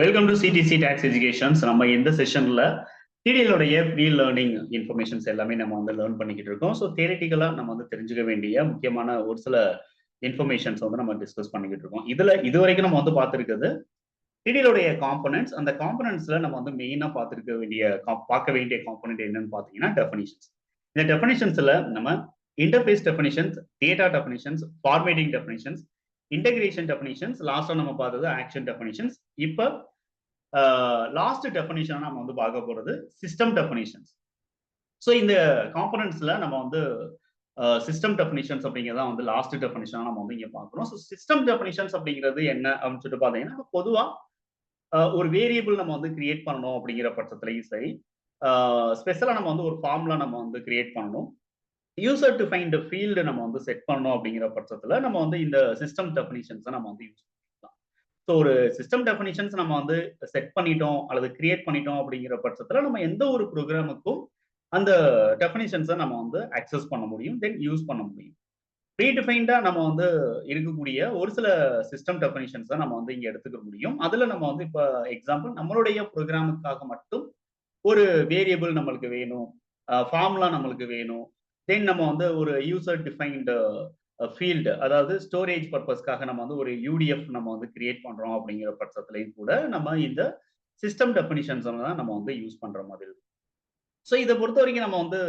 Welcome to CDC tax educations. நம்ம இந்த செஷன்ல டிடிஎலுடைய ப்ரீ லேர்னிங் இன்ஃபர்மேஷன்ஸ் எல்லாமே நம்ம வந்து லேர்ன் பண்ணிக்கிட்டு இருக்கோம். ஸோ தியரிட்டிக்கலா நம்ம வந்து தெரிஞ்சுக்க வேண்டிய முக்கியமான ஒரு சில இன்ஃபர்மேஷன்ஸ் வந்து நம்ம டிஸ்கஸ் பண்ணிக்கிட்டு இருக்கோம். இது வரைக்கும் நம்ம வந்து பார்த்துருக்கிறது டிடிஎலுடைய காம்பனன்ட்ஸ். அந்த காம்பனன்ட்ஸ்ல நம்ம வந்து மெயினா பார்க்க வேண்டிய காம்பனன்ட் என்னன்னு பார்த்தீங்கன்னா டெஃபினிஷன்ஸ். இந்த டெஃபினிஷன்ஸ்ல நம்ம interface definitions, data definitions, formatting definitions, integration definitions, லாஸ்டா நம்ம பார்த்தது ஆக்ஷன் டெஃபினிஷன்ஸ். இப்போ லாஸ்ட் டெஃபினிஷன் நம்ம வந்து பார்க்க போறது சிஸ்டம் டெஃபினிஷன்ஸ். ஸோ இந்த காம்பனன்ட்ஸ்ல நம்ம வந்து சிஸ்டம் டெஃபினிஷன்ஸ் அப்படிங்கிறதா வந்து லாஸ்ட் டெஃபினிஷனா நம்ம வந்து இங்க பார்க்குறோம். ஸோ சிஸ்டம் டெஃபினிஷன்ஸ் அப்படிங்கிறது என்ன அப்படின்னு சொல்லிட்டு பார்த்தீங்கன்னா, பொதுவா ஒரு வேரியபிள் நம்ம வந்து கிரியேட் பண்ணணும் அப்படிங்கிற பட்சத்துலையும் சரி, ஸ்பெஷலா நம்ம வந்து ஒரு ஃபார்முலா நம்ம வந்து கிரியேட் பண்ணணும், யூசர் டு ஃபைண்ட் ஃபீல்டு நம்ம வந்து செட் பண்ணணும் அப்படிங்கிற பட்சத்துல நம்ம வந்து இந்த சிஸ்டம் டெஃபினிஷன்ஸை நம்ம வந்து யூஸ் பண்ணிக்கலாம். ஸோ ஒரு சிஸ்டம் டெஃபினிஷன்ஸ் நம்ம வந்து செட் பண்ணிட்டோம் அல்லது கிரியேட் பண்ணிட்டோம் அப்படிங்கிற பட்சத்துல நம்ம எந்த ஒரு ப்ரோக்ராமுக்கும் அந்த டெஃபினிஷன்ஸை நம்ம வந்து அக்சஸ் பண்ண முடியும், தென் யூஸ் பண்ண முடியும். ப்ரீடிஃபைன்டா நம்ம வந்து இருக்கக்கூடிய ஒரு சில சிஸ்டம் டெஃபினிஷன்ஸை நம்ம வந்து இங்க எடுத்துக்க முடியும். அதுல நம்ம வந்து இப்போ எக்ஸாம்பிள் நம்மளுடைய ப்ரோக்ராமுக்காக மட்டும் ஒரு வேரியபிள் நம்மளுக்கு வேணும், ஃபார்முலா நம்மளுக்கு வேணும், தென் நம்ம வந்து ஒரு யூசர் டிஃபைன்டு ஃபீல்டு, அதாவது ஸ்டோரேஜ் பர்பஸ்க்காக நம்ம வந்து ஒரு யூடிஎஃப் நம்ம வந்து கிரியேட் பண்றோம் அப்படிங்கிற பட்சத்துலையும் கூட நம்ம இந்த சிஸ்டம் டெஃபினிஷன்ஸ் தான் நம்ம வந்து யூஸ் பண்ற மாதிரி இருக்கும். ஸோ இதை பொறுத்த வரைக்கும் நம்ம வந்து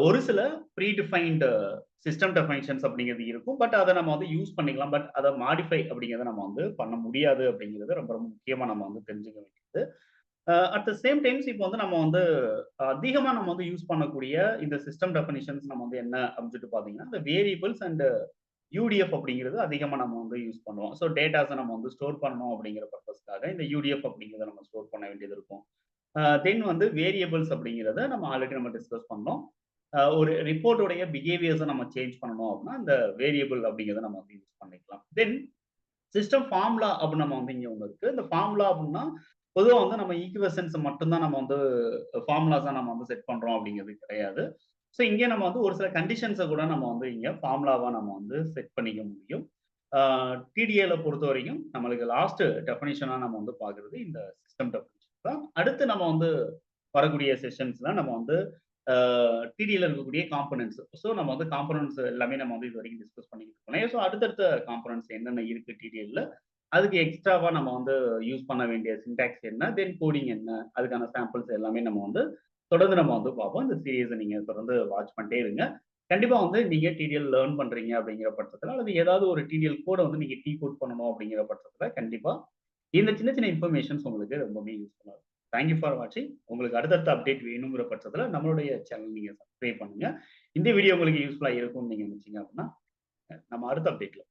ஒரு சில ப்ரீடிஃபைன்டு சிஸ்டம் டெஃபினிஷன்ஸ் அப்படிங்கிறது இருக்கும், பட் அதை நம்ம வந்து யூஸ் பண்ணிக்கலாம், பட் அதை மாடிஃபை அப்படிங்கிறத நம்ம வந்து பண்ண முடியாது அப்படிங்கிறது ரொம்ப ரொம்ப முக்கியமா நம்ம வந்து தெரிஞ்சுக்க வேண்டியது. அட் த சேம் டைம்ஸ் இப்போ வந்து நம்ம வந்து அதிகமாக நம்ம வந்து யூஸ் பண்ணக்கூடிய இந்த சிஸ்டம் டெஃபினிஷன்ஸ் நம்ம வந்து என்ன அப்படின்னு சொல்லிட்டு பார்த்தீங்கன்னா, இந்த வேரியபிள்ஸ் அண்ட் யூடிஎஃப் அப்படிங்கிறது அதிகமாக நம்ம வந்து யூஸ் பண்ணுவோம். ஸோ டேட்டாஸை நம்ம வந்து ஸ்டோர் பண்ணணும் அப்படிங்கிற பர்பஸ்க்காக இந்த யூடிஎஃப் அப்படிங்கிறத நம்ம ஸ்டோர் பண்ண வேண்டியது இருக்கும். தென் வந்து வேரியபிள்ஸ் அப்படிங்கிறத நம்ம ஆல்ரெடி நம்ம டிஸ்கஸ் பண்ணோம். ஒரு ரிப்போர்ட்டோடைய பிஹேவியர்ஸை நம்ம சேஞ்ச் பண்ணணும் அப்படின்னா இந்த வேரியபிள் அப்படிங்கிறத நம்ம வந்து யூஸ் பண்ணிக்கலாம். தென் சிஸ்டம் ஃபார்முலா அப்படின்னு நம்ம வந்து இங்கே ஒன்று இருக்கு. இந்த ஃபார்முலா அப்படின்னா பொதுவாக வந்து நம்ம ஈக்குவேஷன்ஸ் மட்டும்தான் நம்ம வந்து ஃபார்முலாஸாக நம்ம வந்து செட் பண்ணுறோம் அப்படிங்கிறது கிடையாது. ஸோ இங்கே நம்ம வந்து ஒரு சில கண்டிஷன்ஸை கூட நம்ம வந்து இங்கே ஃபார்முலாவாக நம்ம வந்து செட் பண்ணிக்க முடியும். டிடிஏல பொறுத்த வரைக்கும் நம்மளுக்கு லாஸ்ட் டெஃபினிஷனாக நம்ம வந்து பார்க்குறது இந்த சிஸ்டம் டெஃபினிஷன் தான். அடுத்து நம்ம வந்து வரக்கூடிய செஷன்ஸ்ல நம்ம வந்து டிடியில் இருக்கக்கூடிய காம்பனன்ட்ஸ், ஸோ நம்ம வந்து காம்பனன்ட்ஸ் எல்லாமே நம்ம வந்து இது வரைக்கும் டிஸ்கஸ் பண்ணிக்கிட்டு இருக்கோம். ஸோ அடுத்தடுத்த காம்பனன்ட்ஸ் என்னென்ன இருக்கு டிடிஎல்ல, அதுக்கு எக்ஸ்ட்ராவா நம்ம வந்து யூஸ் பண்ண வேண்டிய சின்டாக்ஸ் என்ன, தென் கோடிங் என்ன, அதுக்கான சாம்பிள்ஸ் எல்லாமே நம்ம வந்து தொடர்ந்து நம்ம வந்து பார்ப்போம். இந்த சீரீஸை நீங்க தொடர்ந்து வாட்ச் பண்ணிட்டே இருங்க. கண்டிப்பா வந்து நீங்க டிடிஎல் லேர்ன் பண்றீங்க அப்படிங்கிற பட்சத்துல, அல்லது ஏதாவது ஒரு டிடிஎல் கோடை வந்து நீங்க கோட் பண்ணணும் அப்படிங்கிற பட்சத்துல கண்டிப்பா இந்த சின்ன சின்ன இன்ஃபர்மேஷன்ஸ் உங்களுக்கு ரொம்பவே யூஸ்ஃபுல்லா இருக்கும். தேங்க்யூ ஃபார் வாட்சிங். உங்களுக்கு அடுத்தடுத்த அப்டேட் வேணுங்கிற பட்சத்துல நம்மளுடைய சேனல் நீங்க சப்ஸ்கிரைப் பண்ணுங்க. இந்த வீடியோ உங்களுக்கு யூஸ்ஃபுல்லா இருக்கும்னு நீங்க நினைச்சீங்க அப்படின்னா நம்ம அடுத்த அப்டேட்ல